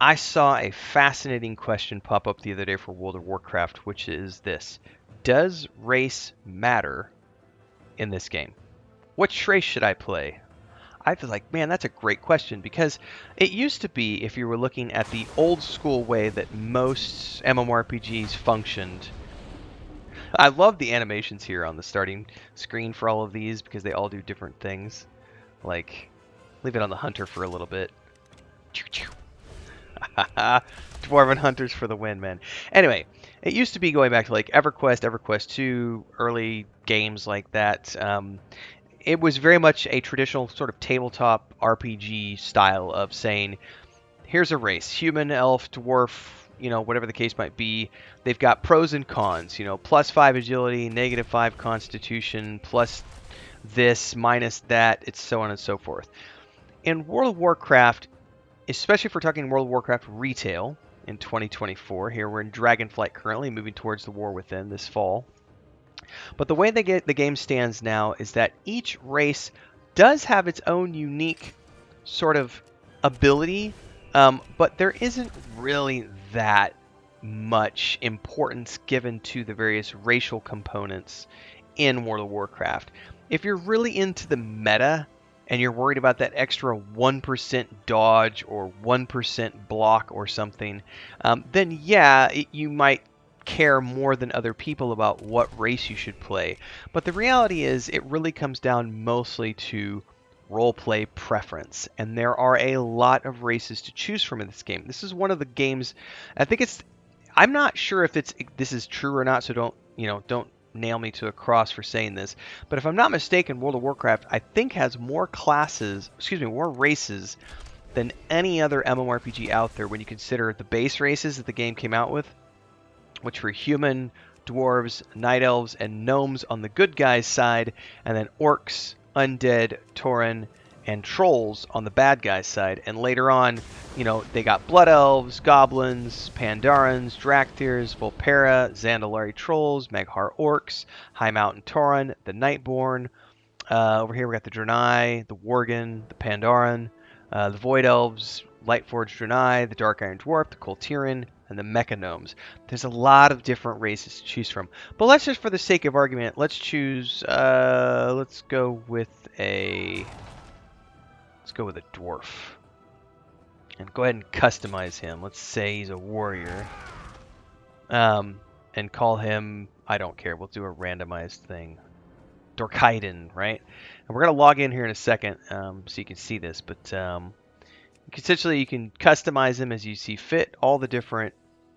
I saw a fascinating question pop up the other day for World of Warcraft, which is this: does race matter in this game? Which race should I play? I feel like, man, that's a great question, because it used to be, if you were looking at the old school way that most MMORPGs functioned. I love the animations here on the starting screen for all of these because they all do different things. Like, leave it on the hunter for a little bit. Dwarven hunters for the win, man. Anyway, it used to be, going back to like EverQuest, EverQuest 2, early games like that. It was very much a traditional sort of tabletop RPG style of saying, here's a race: human, elf, dwarf, whatever the case might be. They've got pros and cons, +5 agility, -5 constitution, plus this, minus that, it's so on and so forth. In World of Warcraft, especially if we're talking World of Warcraft retail in 2024, here we're in Dragonflight currently, moving towards the War Within this fall. But the way the game stands now is that each race does have its own unique sort of ability, but there isn't really that much importance given to the various racial components in World of Warcraft. If you're really into the meta and you're worried about that extra 1% dodge or 1% block or something, then yeah, you might care more than other people about what race you should play. But the reality is, it really comes down mostly to roleplay preference, and there are a lot of races to choose from in this game. This is one of the games, I'm not sure if this is true or not, so don't nail me to a cross for saying this, but if I'm not mistaken, World of Warcraft, I think, has more races than any other MMORPG out there when you consider the base races that the game came out with, which were human, dwarves, night elves, and gnomes on the good guys' side, and then orcs, undead, tauren, and trolls on the bad guys' side. And later on, they got blood elves, goblins, Pandarans, Drakthers, Volpera, Zandalari trolls, Maghar orcs, High Mountain tauren, the Nightborn. Over here we got the Draenei, the Worgen, the Pandaran, the Void Elves, Lightforged Draenei, the Dark Iron Dwarf, the Koltiran, and the Mecha Gnomes. There's a lot of different races to choose from. But let's just, for the sake of argument, let's choose, let's go with a dwarf. And go ahead and customize him. Let's say he's a warrior. And call him, I don't care, we'll do a randomized thing. Dorkaiden, right? And we're going to log in here in a second so you can see this, but essentially you can customize them as you see fit. All the different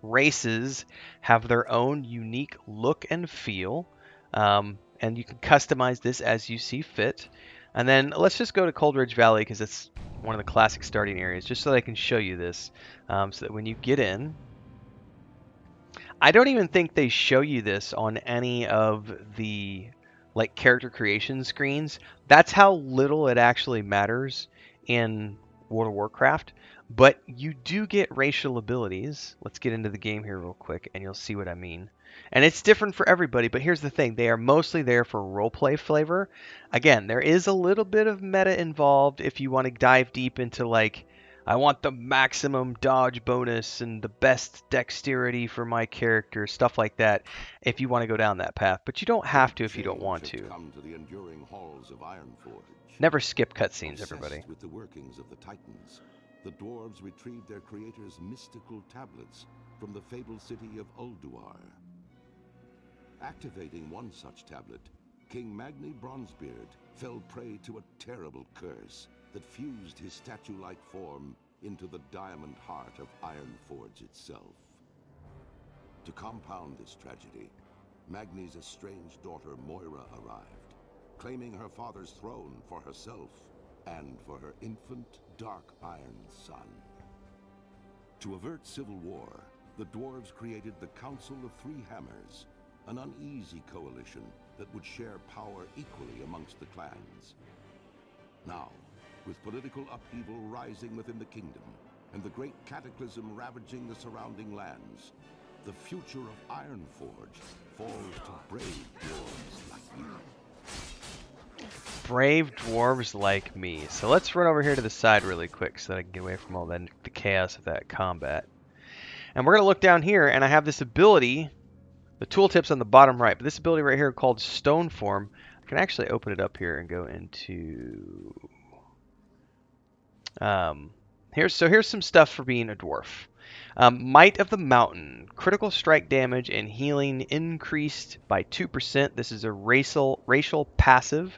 races have their own unique look and feel, and you can customize this as you see fit. And then let's just go to Coldridge Valley, because it's one of the classic starting areas, just so that I can show you this, so that when you get in, I don't even think they show you this on any of the character creation screens. That's how little it actually matters in World of Warcraft. But you do get racial abilities. Let's get into the game here real quick, and you'll see what I mean. And it's different for everybody, but here's the thing. They are mostly there for roleplay flavor. Again, there is a little bit of meta involved if you want to dive deep into, I want the maximum dodge bonus and the best dexterity for my character, stuff like that, if you want to go down that path. But you don't have to if you don't want to. Come to the enduring halls of Ironforge. Never skip cutscenes, everybody. With the workings of the Titans, the dwarves retrieved their creator's mystical tablets from the fabled city of Ulduar. Activating one such tablet, King Magni Bronzebeard fell prey to a terrible curse that fused his statue-like form into the diamond heart of Ironforge itself. To compound this tragedy, Magni's estranged daughter Moira arrived, claiming her father's throne for herself and for her infant Dark Iron son. To avert civil war, the dwarves created the Council of Three Hammers, an uneasy coalition that would share power equally amongst the clans. Now, with political upheaval rising within the kingdom and the great cataclysm ravaging the surrounding lands, the future of Ironforge falls to brave dwarves like you. Brave dwarves like me. So let's run over here to the side really quick so that I can get away from all the chaos of that combat. And we're going to look down here, and I have this ability. The tooltip's on the bottom right, but this ability right here called Stone Form. I can actually open it up here and go into... here's some stuff for being a dwarf. Might of the Mountain. Critical strike damage and healing increased by 2%. This is a racial passive.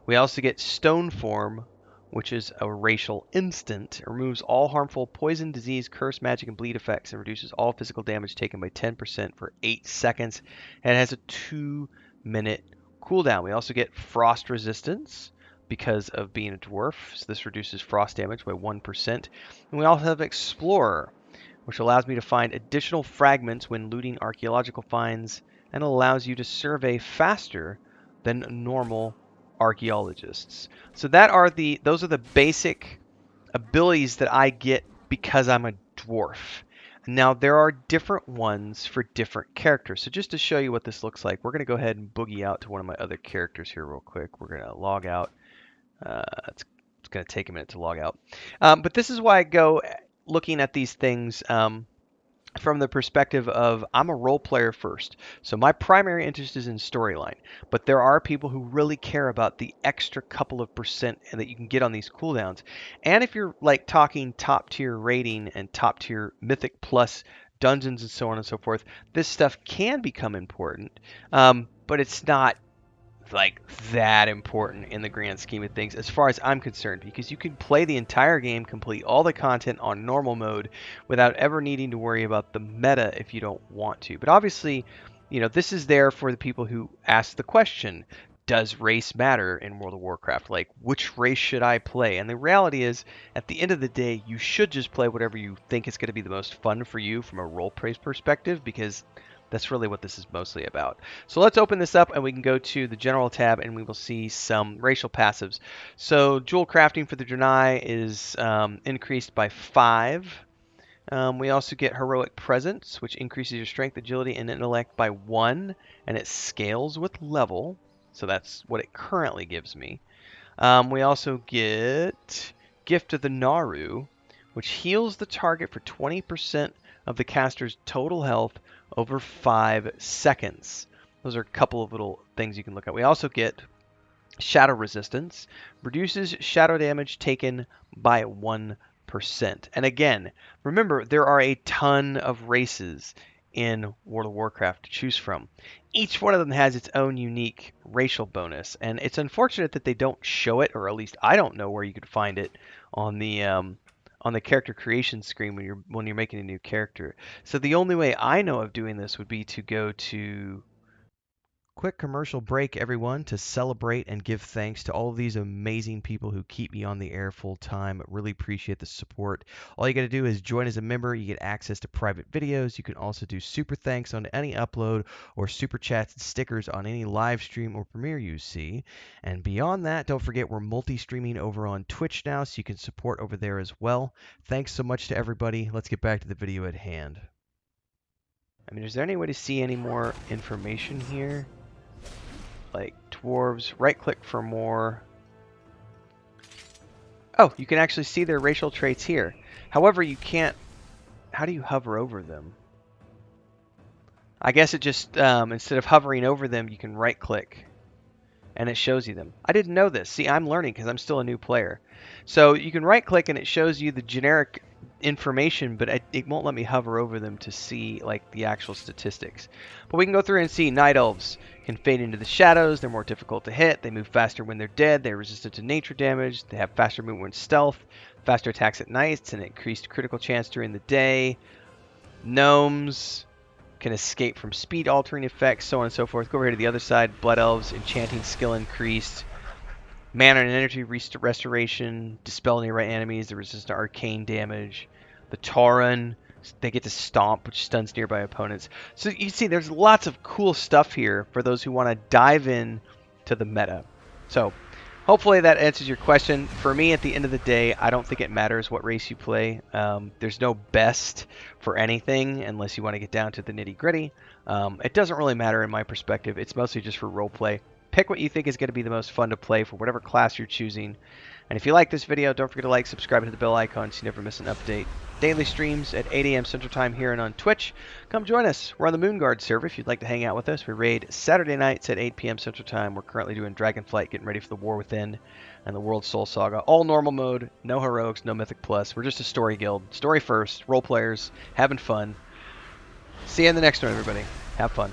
We also get Stone Form, which is a racial instant. It removes all harmful poison, disease, curse, magic, and bleed effects and reduces all physical damage taken by 10% for 8 seconds. And it has a 2-minute cooldown. We also get Frost Resistance because of being a dwarf. So this reduces frost damage by 1%. And we also have Explorer, which allows me to find additional fragments when looting archaeological finds and allows you to survey faster than normal archaeologists. So those are the basic abilities that I get because I'm a dwarf. Now there are different ones for different characters. So just to show you what this looks like, we're going to go ahead and boogie out to one of my other characters here real quick. We're going to log out. It's going to take a minute to log out. But this is why I go looking at these things from the perspective of I'm a role player first. So my primary interest is in storyline, but there are people who really care about the extra couple of percent that you can get on these cooldowns. And if you're like talking top tier rating and top tier mythic plus dungeons and so on and so forth, this stuff can become important, but it's not like that important in the grand scheme of things as far as I'm concerned, because you can play the entire game, complete all the content on normal mode without ever needing to worry about the meta if you don't want to. But obviously, this is there for the people who ask the question, does race matter in World of Warcraft? Like, which race should I play? And the reality is, at the end of the day, you should just play whatever you think is going to be the most fun for you from a role play perspective, because that's really what this is mostly about. So let's open this up and we can go to the General tab and we will see some racial passives. So Jewel Crafting for the Draenei is increased by 5. We also get Heroic Presence, which increases your strength, agility, and intellect by 1, and it scales with level. So that's what it currently gives me. We also get Gift of the Naru, which heals the target for 20% of the caster's total health over 5 seconds. Those are a couple of little things you can look at. We also get Shadow Resistance, reduces shadow damage taken by 1%. And again, remember, there are a ton of races in World of Warcraft to choose from. Each one of them has its own unique racial bonus, and it's unfortunate that they don't show it, or at least I don't know where you could find it on the character creation screen when you're making a new character. So the only way I know of doing this would be to go to... Quick commercial break, everyone, to celebrate and give thanks to all of these amazing people who keep me on the air full time. Really appreciate the support. All you got to do is join as a member. You get access to private videos. You can also do super thanks on any upload or super chats and stickers on any live stream or premiere you see. And beyond that, don't forget we're multi-streaming over on Twitch now, so you can support over there as well. Thanks so much to everybody. Let's get back to the video at hand. I mean, is there any way to see any more information here? Like dwarves, right click for more. Oh, you can actually see their racial traits here. However, you can't... How do you hover over them? I guess it just, instead of hovering over them, you can right click and it shows you them. I didn't know this. See, I'm learning because I'm still a new player. So you can right click and it shows you the generic information, but it won't let me hover over them to see like the actual statistics. But we can go through and see Night Elves can fade into the shadows. They're more difficult to hit. They move faster when they're dead. They're resistant to nature damage. They have faster movement when stealth, faster attacks at night, and increased critical chance during the day. Gnomes can escape from speed altering effects, so on and so forth. Go over here to the other side. Blood Elves, enchanting skill increased. Mana and energy restoration, dispel nearby enemies, they're resistant to arcane damage. The Tauren, they get to stomp, which stuns nearby opponents. So you see there's lots of cool stuff here for those who want to dive in to the meta. So hopefully that answers your question. For me, at the end of the day, I don't think it matters what race you play. There's no best for anything unless you want to get down to the nitty gritty. It doesn't really matter in my perspective. It's mostly just for roleplay. Pick what you think is going to be the most fun to play for whatever class you're choosing. And if you like this video, don't forget to like, subscribe, and hit the bell icon so you never miss an update. Daily streams at 8 a.m. Central Time here and on Twitch. Come join us. We're on the Moonguard server if you'd like to hang out with us. We raid Saturday nights at 8 p.m. Central Time. We're currently doing Dragonflight, getting ready for the War Within and the World Soul Saga. All normal mode, no heroics, no Mythic Plus. We're just a story guild. Story first, role players, having fun. See you in the next one, everybody. Have fun.